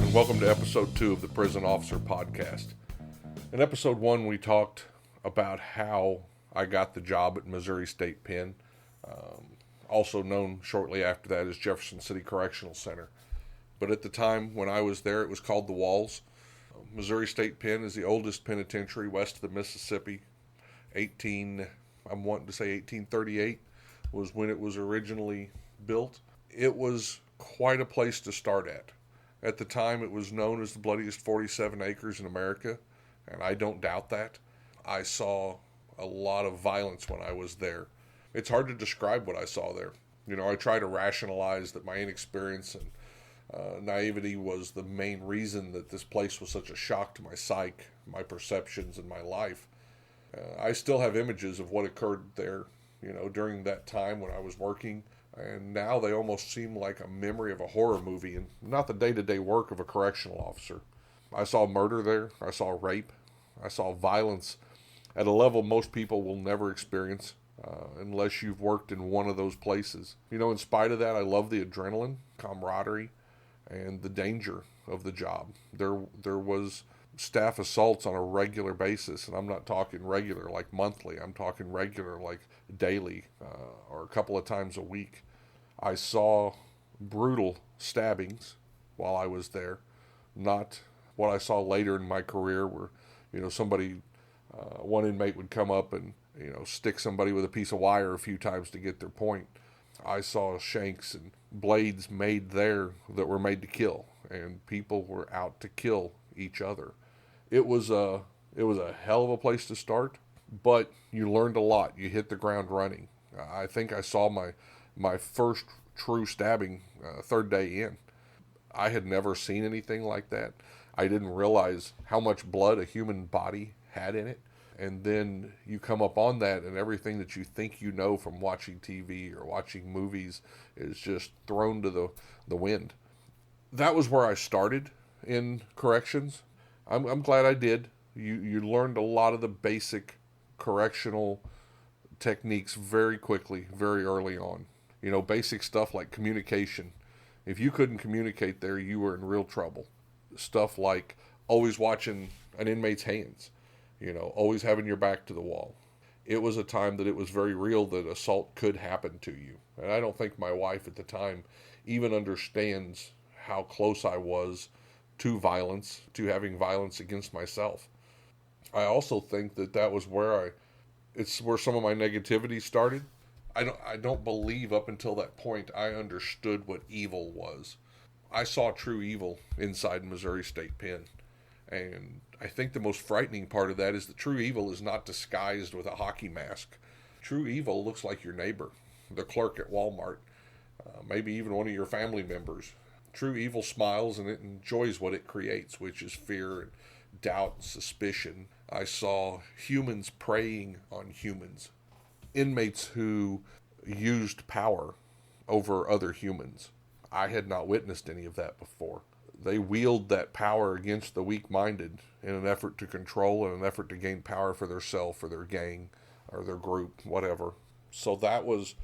and welcome to episode 2 of the Prison Officer Podcast. In episode 1, we talked about how I got the job at Missouri State Pen, also known shortly after that as Jefferson City Correctional Center. But at the time when I was there, it was called the Walls. Missouri State Pen is the oldest penitentiary west of the Mississippi. 1838 was when it was originally built. It was quite a place to start at. At the time, it was known as the bloodiest 47 acres in America, and I don't doubt that. I saw a lot of violence when I was there. It's hard to describe what I saw there. I try to rationalize that my inexperience and naivety was the main reason that this place was such a shock to my psyche, my perceptions, and my life. I still have images of what occurred there, during that time when I was working. And now they almost seem like a memory of a horror movie and not the day-to-day work of a correctional officer. I saw murder there. I saw rape. I saw violence at a level most people will never experience unless you've worked in one of those places. In spite of that, I love the adrenaline, camaraderie, and the danger of the job. There was staff assaults on a regular basis, and I'm not talking regular like monthly. I'm talking regular like daily or a couple of times a week. I saw brutal stabbings while I was there, not what I saw later in my career where, one inmate would come up and, stick somebody with a piece of wire a few times to get their point. I saw shanks and blades made there that were made to kill, and people were out to kill each other. It was a hell of a place to start, but you learned a lot. You hit the ground running. I think I saw my first true stabbing third day in. I had never seen anything like that. I didn't realize how much blood a human body had in it. And then you come up on that, and everything that you think you know from watching TV or watching movies is just thrown to the wind. That was where I started in corrections. I'm glad I did. You learned a lot of the basic correctional techniques very quickly, very early on. Basic stuff like communication. If you couldn't communicate there, you were in real trouble. Stuff like always watching an inmate's hands, always having your back to the wall. It was a time that it was very real that assault could happen to you. And I don't think my wife at the time even understands how close I was to violence, to having violence against myself. I also think that was where it's where some of my negativity started. I don't believe up until that point I understood what evil was. I saw true evil inside Missouri State Pen. And I think the most frightening part of that is that true evil is not disguised with a hockey mask. True evil looks like your neighbor, the clerk at Walmart, maybe even one of your family members. True evil smiles and it enjoys what it creates, which is fear and doubt and suspicion. I saw humans preying on humans. Inmates who used power over other humans. I had not witnessed any of that before. They wield that power against the weak-minded in an effort to control and an effort to gain power for their self or their gang or their group, whatever. So that was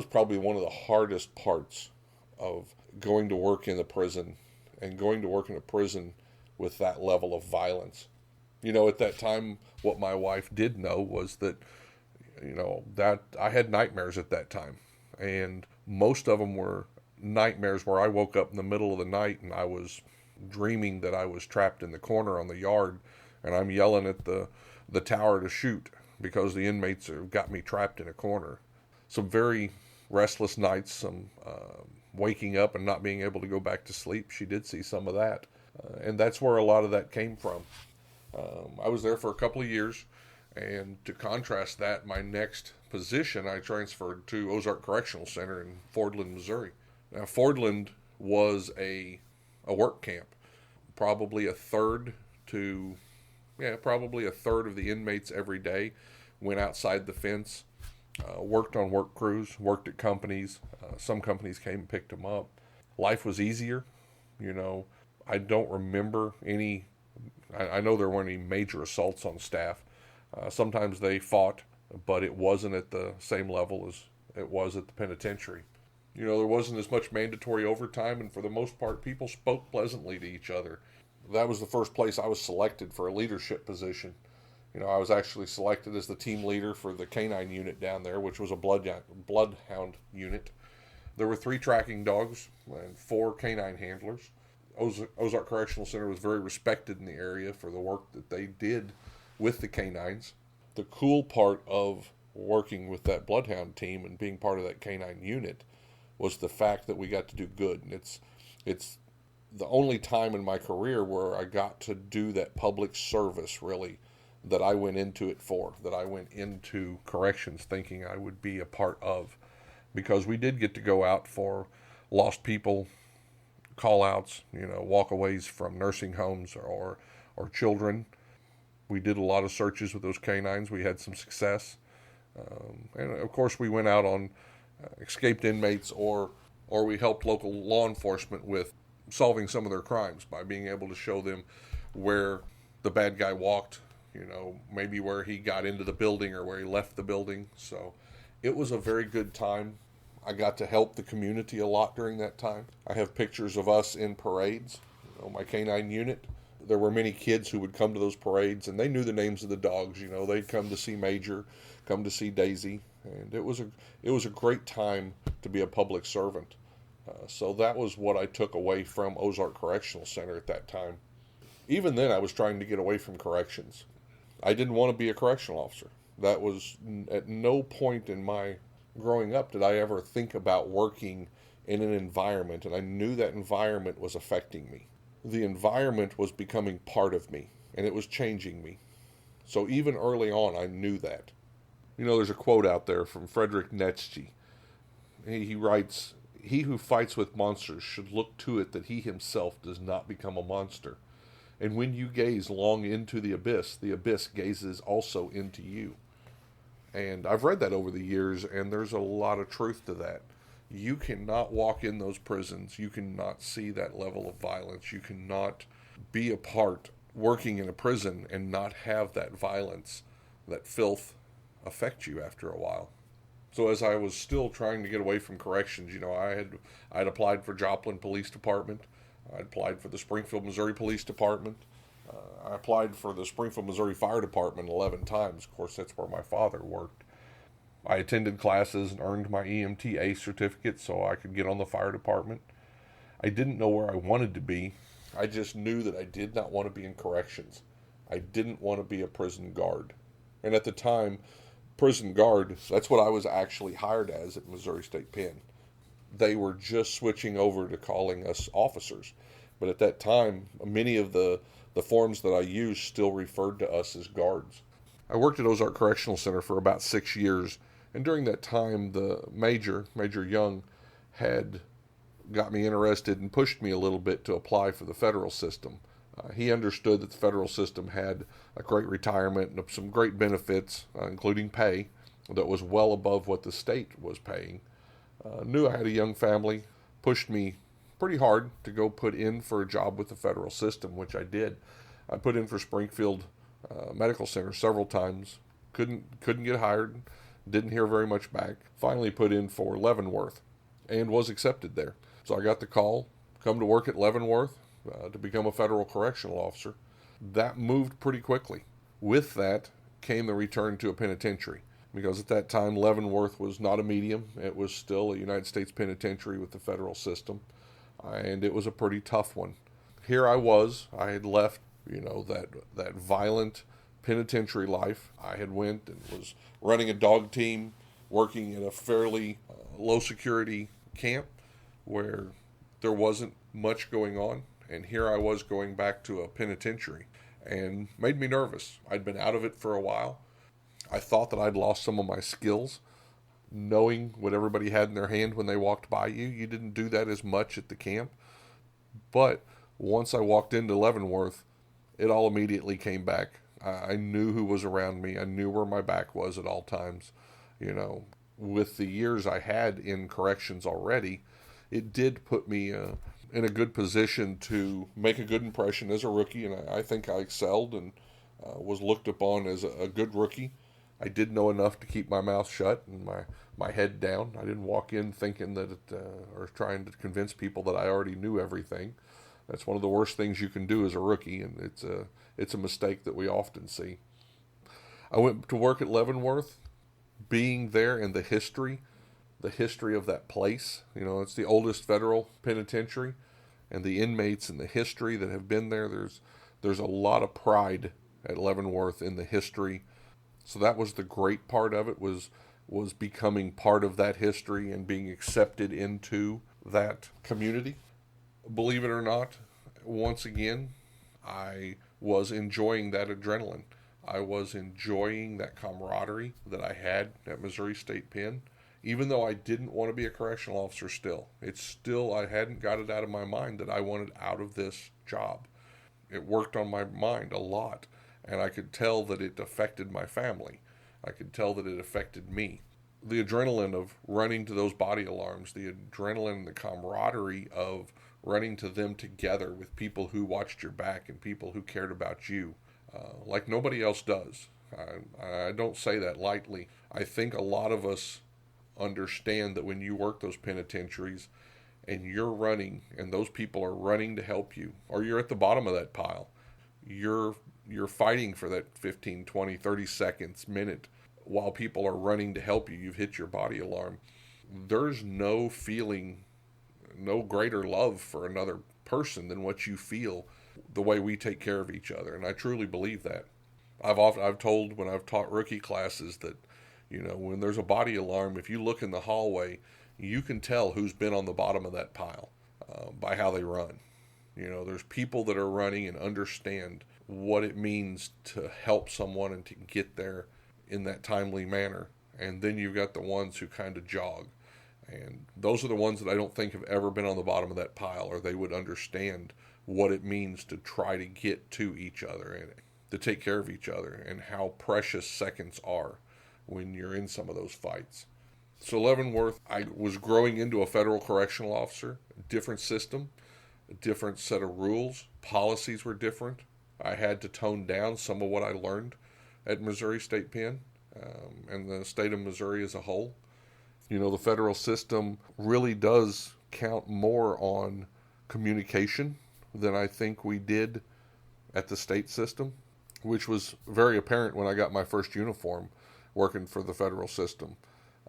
probably one of the hardest parts of going to work in the prison and going to work in a prison with that level of violence. At that time, what my wife did know was that, that I had nightmares at that time. And most of them were nightmares where I woke up in the middle of the night and I was dreaming that I was trapped in the corner on the yard and I'm yelling at the tower to shoot because the inmates have got me trapped in a corner. Some very restless nights, some waking up and not being able to go back to sleep. She did see some of that. And that's where a lot of that came from. I was there for a couple of years, and to contrast that, my next position, I transferred to Ozark Correctional Center in Fordland, Missouri. Now, Fordland was a work camp. Probably a third of the inmates every day went outside the fence, worked on work crews, worked at companies. Some companies came and picked them up. Life was easier. I don't remember any. I know there weren't any major assaults on staff. Sometimes they fought, but it wasn't at the same level as it was at the penitentiary. There wasn't as much mandatory overtime, and for the most part, people spoke pleasantly to each other. That was the first place I was selected for a leadership position. I was actually selected as the team leader for the canine unit down there, which was a bloodhound unit. There were 3 tracking dogs and 4 canine handlers. Ozark Correctional Center was very respected in the area for the work that they did with the canines. The cool part of working with that bloodhound team and being part of that canine unit was the fact that we got to do good. And it's the only time in my career where I got to do that public service, really, that I went into it for, that I went into corrections thinking I would be a part of. Because we did get to go out for lost people, call-outs, walkaways from nursing homes or children. We did a lot of searches with those canines. We had some success. And, of course, we went out on escaped inmates or we helped local law enforcement with solving some of their crimes by being able to show them where the bad guy walked, maybe where he got into the building or where he left the building. So it was a very good time. I got to help the community a lot during that time. I have pictures of us in parades, my canine unit. There were many kids who would come to those parades, and they knew the names of the dogs. They'd come to see Major, come to see Daisy, and it was a great time to be a public servant. So that was what I took away from Ozark Correctional Center at that time. Even then, I was trying to get away from corrections. I didn't want to be a correctional officer. That was at no point in my growing up did I ever think about working in an environment, and I knew that environment was affecting me. The environment was becoming part of me, and it was changing me. So even early on, I knew that. There's a quote out there from Frederick Nietzsche. He writes, "He who fights with monsters should look to it that he himself does not become a monster. And when you gaze long into the abyss gazes also into you." And I've read that over the years, and there's a lot of truth to that. You cannot walk in those prisons. You cannot see that level of violence. You cannot be a part working in a prison and not have that violence, that filth affect you after a while. So as I was still trying to get away from corrections, I'd applied for Joplin Police Department. I'd applied for the Springfield, Missouri Police Department. I applied for the Springfield, Missouri Fire Department 11 times. Of course, that's where my father worked. I attended classes and earned my EMTA certificate so I could get on the fire department. I didn't know where I wanted to be. I just knew that I did not want to be in corrections. I didn't want to be a prison guard. And at the time, prison guard, that's what I was actually hired as at Missouri State Penn. They were just switching over to calling us officers. But at that time, many of the forms that I used still referred to us as guards. I worked at Ozark Correctional Center for about 6 years, and during that time, the Major Young, had got me interested and pushed me a little bit to apply for the federal system. He understood that the federal system had a great retirement and some great benefits, including pay, that was well above what the state was paying. Knew I had a young family, pushed me pretty hard to go put in for a job with the federal system, which I did. I put in for Springfield Medical Center several times, couldn't get hired, didn't hear very much back. Finally put in for Leavenworth and was accepted there. So I got the call, come to work at Leavenworth to become a federal correctional officer. That moved pretty quickly. With that came the return to a penitentiary, because at that time Leavenworth was not a medium. It was still a United States penitentiary with the federal system, and it was a pretty tough one. Here I was. I had left, that violent penitentiary life. I had went and was running a dog team, working in a fairly low security camp where there wasn't much going on. And here I was going back to a penitentiary, and made me nervous. I'd been out of it for a while. I thought that I'd lost some of my skills, knowing what everybody had in their hand when they walked by you. You didn't do that as much at the camp. But once I walked into Leavenworth, it all immediately came back. I knew who was around me. I knew where my back was at all times. With the years I had in corrections already, it did put me in a good position to make a good impression as a rookie, and I think I excelled and was looked upon as a good rookie. I did know enough to keep my mouth shut and my head down. I didn't walk in thinking that or trying to convince people that I already knew everything. That's one of the worst things you can do as a rookie, and it's a mistake that we often see. I went to work at Leavenworth. Being there and the history of that place, it's the oldest federal penitentiary, and the inmates and the history that have been there. There's a lot of pride at Leavenworth in the history. So that was the great part of it, was becoming part of that history and being accepted into that community. Believe it or not, once again, I was enjoying that adrenaline. I was enjoying that camaraderie that I had at Missouri State Pen, even though I didn't want to be a correctional officer still. I hadn't got it out of my mind that I wanted out of this job. It worked on my mind a lot, and I could tell that it affected my family. I could tell that it affected me. The adrenaline of running to those body alarms, the adrenaline and the camaraderie of running to them together with people who watched your back and people who cared about you, like nobody else does. I don't say that lightly. I think a lot of us understand that when you work those penitentiaries and you're running and those people are running to help you, or you're at the bottom of that pile, you're fighting for that 15, 20, 30 seconds, minute, while people are running to help you. You've hit your body alarm. There's no feeling, no greater love for another person than what you feel the way we take care of each other. And I truly believe that. I've told when I've taught rookie classes that, when there's a body alarm, if you look in the hallway, you can tell who's been on the bottom of that pile by how they run. There's people that are running and understand what it means to help someone and to get there in that timely manner. And then you've got the ones who kind of jog. And those are the ones that I don't think have ever been on the bottom of that pile, or they would understand what it means to try to get to each other and to take care of each other, and how precious seconds are when you're in some of those fights. So Leavenworth, I was growing into a federal correctional officer, a different system, a different set of rules. Policies were different. I had to tone down some of what I learned at Missouri State Pen and the state of Missouri as a whole. The federal system really does count more on communication than I think we did at the state system, which was very apparent when I got my first uniform working for the federal system.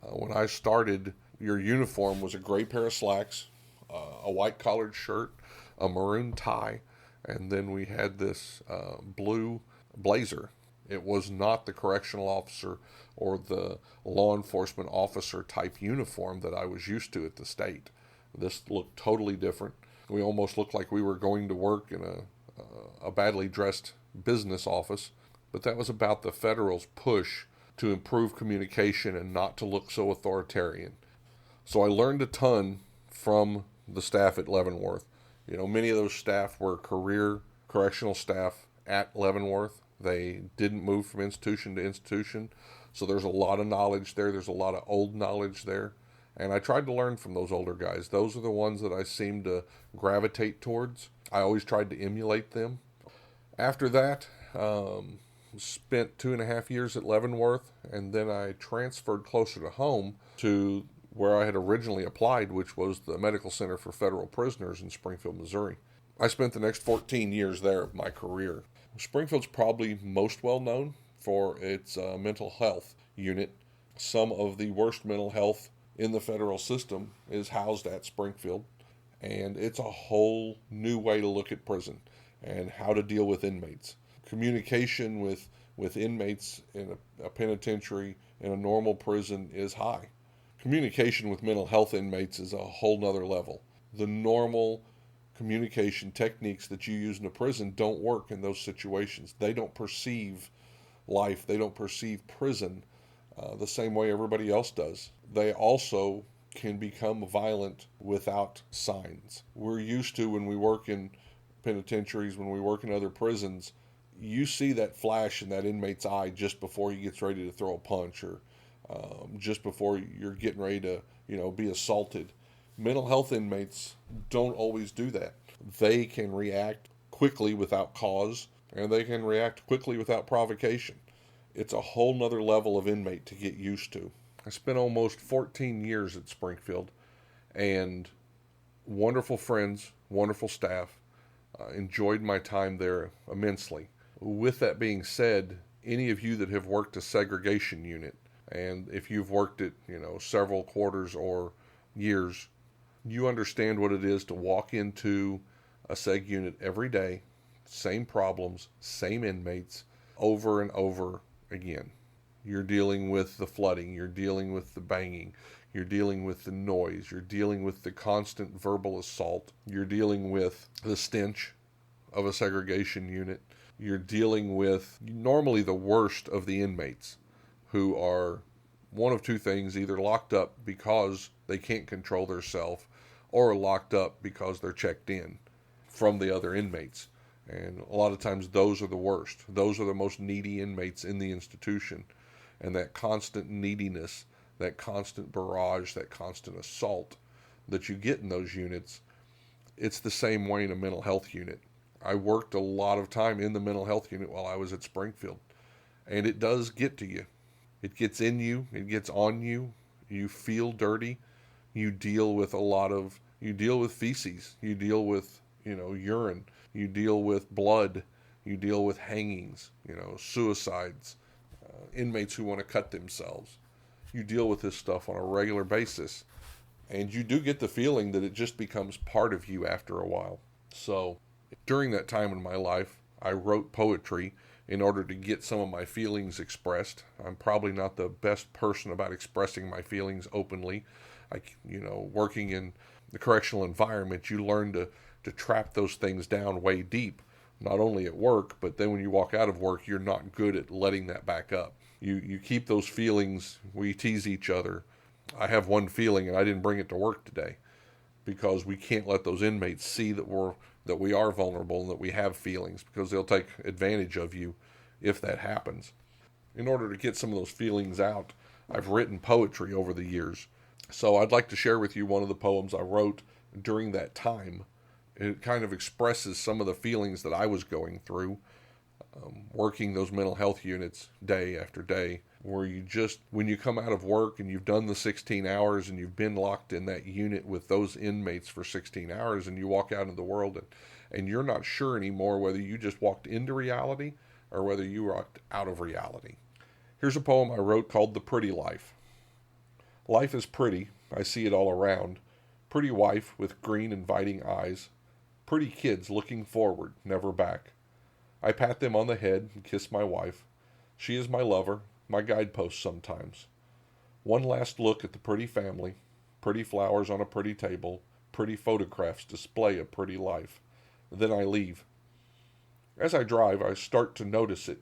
When I started, your uniform was a gray pair of slacks, a white collared shirt, a maroon tie, and then we had this blue blazer. It was not the correctional officer or the law enforcement officer type uniform that I was used to at the state. This looked totally different. We almost looked like we were going to work in a badly dressed business office, but that was about the federal's push to improve communication and not to look so authoritarian. So I learned a ton from the staff at Leavenworth. Many of those staff were career correctional staff at Leavenworth. They didn't move from institution to institution, so there's a lot of knowledge there. There's a lot of old knowledge there, and I tried to learn from those older guys. Those are the ones that I seemed to gravitate towards. I always tried to emulate them. After that, spent 2.5 years at Leavenworth, and then I transferred closer to home to where I had originally applied, which was the Medical Center for Federal Prisoners in Springfield, Missouri. I spent the next 14 years there of my career. Springfield's probably most well known for its mental health unit. Some of the worst mental health in the federal system is housed at Springfield, and it's a whole new way to look at prison and how to deal with inmates. Communication with inmates in a penitentiary in a normal prison is high. Communication with mental health inmates is a whole nother level. The normal communication techniques that you use in a prison don't work in those situations. They don't perceive life, they don't perceive prison the same way everybody else does. They also can become violent without signs. We're used to, when we work in penitentiaries, when we work in other prisons, you see that flash in that inmate's eye just before he gets ready to throw a punch, or just before you're getting ready to, be assaulted. Mental health inmates don't always do that. They can react quickly without cause, and they can react quickly without provocation. It's a whole nother level of inmate to get used to. I spent almost 14 years at Springfield, and wonderful friends, wonderful staff. Enjoyed my time there immensely. With that being said, any of you that have worked a segregation unit, and if you've worked it, several quarters or years, you understand what it is to walk into a seg unit every day, same problems, same inmates, over and over again. You're dealing with the flooding, you're dealing with the banging, you're dealing with the noise, you're dealing with the constant verbal assault, you're dealing with the stench of a segregation unit, you're dealing with normally the worst of the inmates, who are one of two things: either locked up because they can't control themselves, or locked up because they're checked in from the other inmates. And a lot of times those are the worst. Those are the most needy inmates in the institution. And that constant neediness, that constant barrage, that constant assault that you get in those units, it's the same way in a mental health unit. I worked a lot of time in the mental health unit while I was at Springfield. And it does get to you. It gets in you. It gets on you. You feel dirty. You deal with you deal with feces. You deal with, urine. You deal with blood. You deal with hangings, suicides, inmates who want to cut themselves. You deal with this stuff on a regular basis. And you do get the feeling that it just becomes part of you after a while. So during that time in my life, I wrote poetry in order to get some of my feelings expressed. I'm probably not the best person about expressing my feelings openly. Working in the correctional environment, you learn to trap those things down way deep, not only at work, but then when you walk out of work, you're not good at letting that back up. You keep those feelings. We tease each other. I have one feeling and I didn't bring it to work today, because we can't let those inmates see that we are vulnerable and that we have feelings, because they'll take advantage of you if that happens. In order to get some of those feelings out, I've written poetry over the years. So I'd like to share with you one of the poems I wrote during that time. It kind of expresses some of the feelings that I was going through, working those mental health units day after day, where when you come out of work and you've done the 16 hours and you've been locked in that unit with those inmates for 16 hours, and you walk out into the world and you're not sure anymore whether you just walked into reality or whether you walked out of reality. Here's a poem I wrote called The Pretty Life. Life is pretty, I see it all around. Pretty wife with green inviting eyes. Pretty kids looking forward, never back. I pat them on the head and kiss my wife. She is my lover, my guidepost sometimes. One last look at the pretty family, pretty flowers on a pretty table, pretty photographs display a pretty life. Then I leave. As I drive, I start to notice it.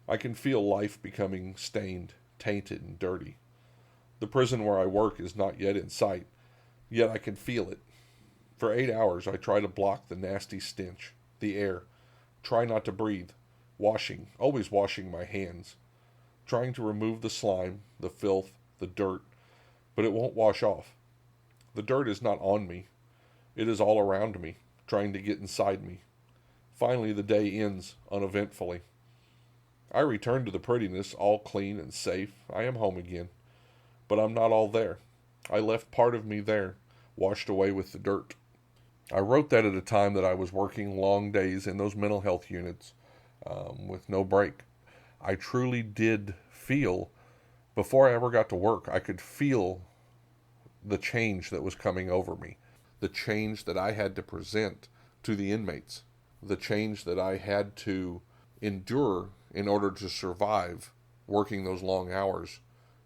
I can feel life becoming stained, tainted, and dirty. The prison where I work is not yet in sight, yet I can feel it. For 8 hours I try to block the nasty stench, the air, try not to breathe, always washing my hands, trying to remove the slime, the filth, the dirt, but it won't wash off. The dirt is not on me. It is all around me, trying to get inside me. Finally, the day ends uneventfully. I return to the prettiness, all clean and safe. I am home again. But I'm not all there. I left part of me there, washed away with the dirt. I wrote that at a time that I was working long days in those mental health units with no break. I truly did feel, before I ever got to work, I could feel the change that was coming over me, the change that I had to present to the inmates, the change that I had to endure in order to survive working those long hours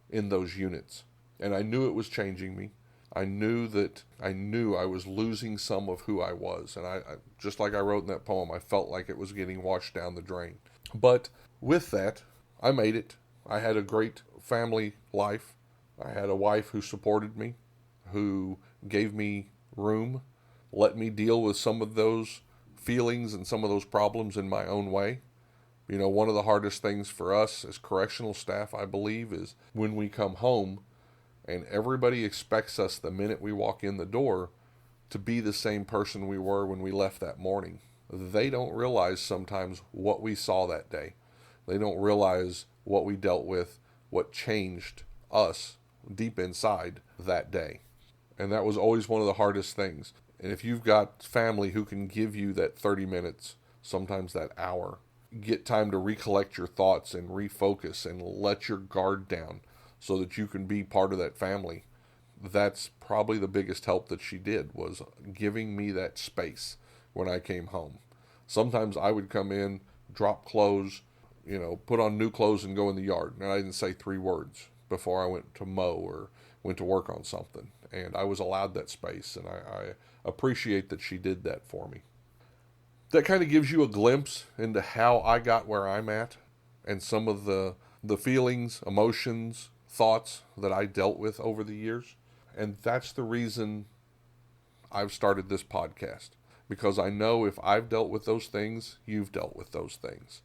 in those units. And I knew it was changing me. I knew I was losing some of who I was. And I just like I wrote in that poem, I felt like it was getting washed down the drain. But with that, I made it. I had a great family life. I had a wife who supported me, who gave me room, let me deal with some of those feelings and some of those problems in my own way. One of the hardest things for us as correctional staff, I believe, is when we come home and everybody expects us the minute we walk in the door to be the same person we were when we left that morning. They don't realize sometimes what we saw that day. They don't realize what we dealt with, what changed us deep inside that day. And that was always one of the hardest things. And if you've got family who can give you that 30 minutes, sometimes that hour, get time to recollect your thoughts and refocus and let your guard down so that you can be part of that family. That's probably the biggest help that she did, was giving me that space when I came home. Sometimes I would come in, drop clothes, put on new clothes and go in the yard. And I didn't say 3 words before I went to mow or went to work on something. And I was allowed that space, and I appreciate that she did that for me. That kind of gives you a glimpse into how I got where I'm at and some of the feelings, emotions, thoughts that I dealt with over the years. And that's the reason I've started this podcast, because I know if I've dealt with those things, you've dealt with those things.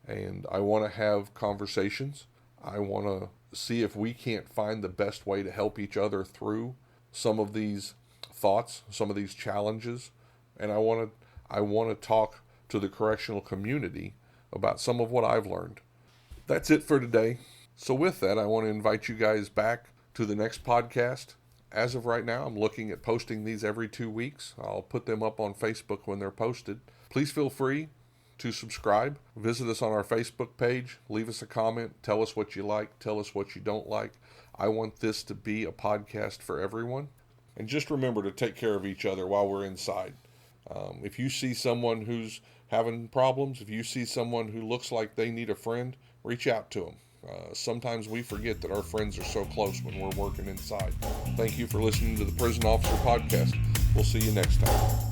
And I want to have conversations. I want to see if we can't find the best way to help each other through some of these thoughts, some of these challenges. And I want to talk to the correctional community about some of what I've learned. That's it for today. So with that, I want to invite you guys back to the next podcast. As of right now, I'm looking at posting these every 2 weeks. I'll put them up on Facebook when they're posted. Please feel free to subscribe. Visit us on our Facebook page. Leave us a comment. Tell us what you like. Tell us what you don't like. I want this to be a podcast for everyone. And just remember to take care of each other while we're inside. If you see someone who's having problems, if you see someone who looks like they need a friend, reach out to them. Sometimes we forget that our friends are so close when we're working inside. Thank you for listening to the Prison Officer Podcast. We'll see you next time.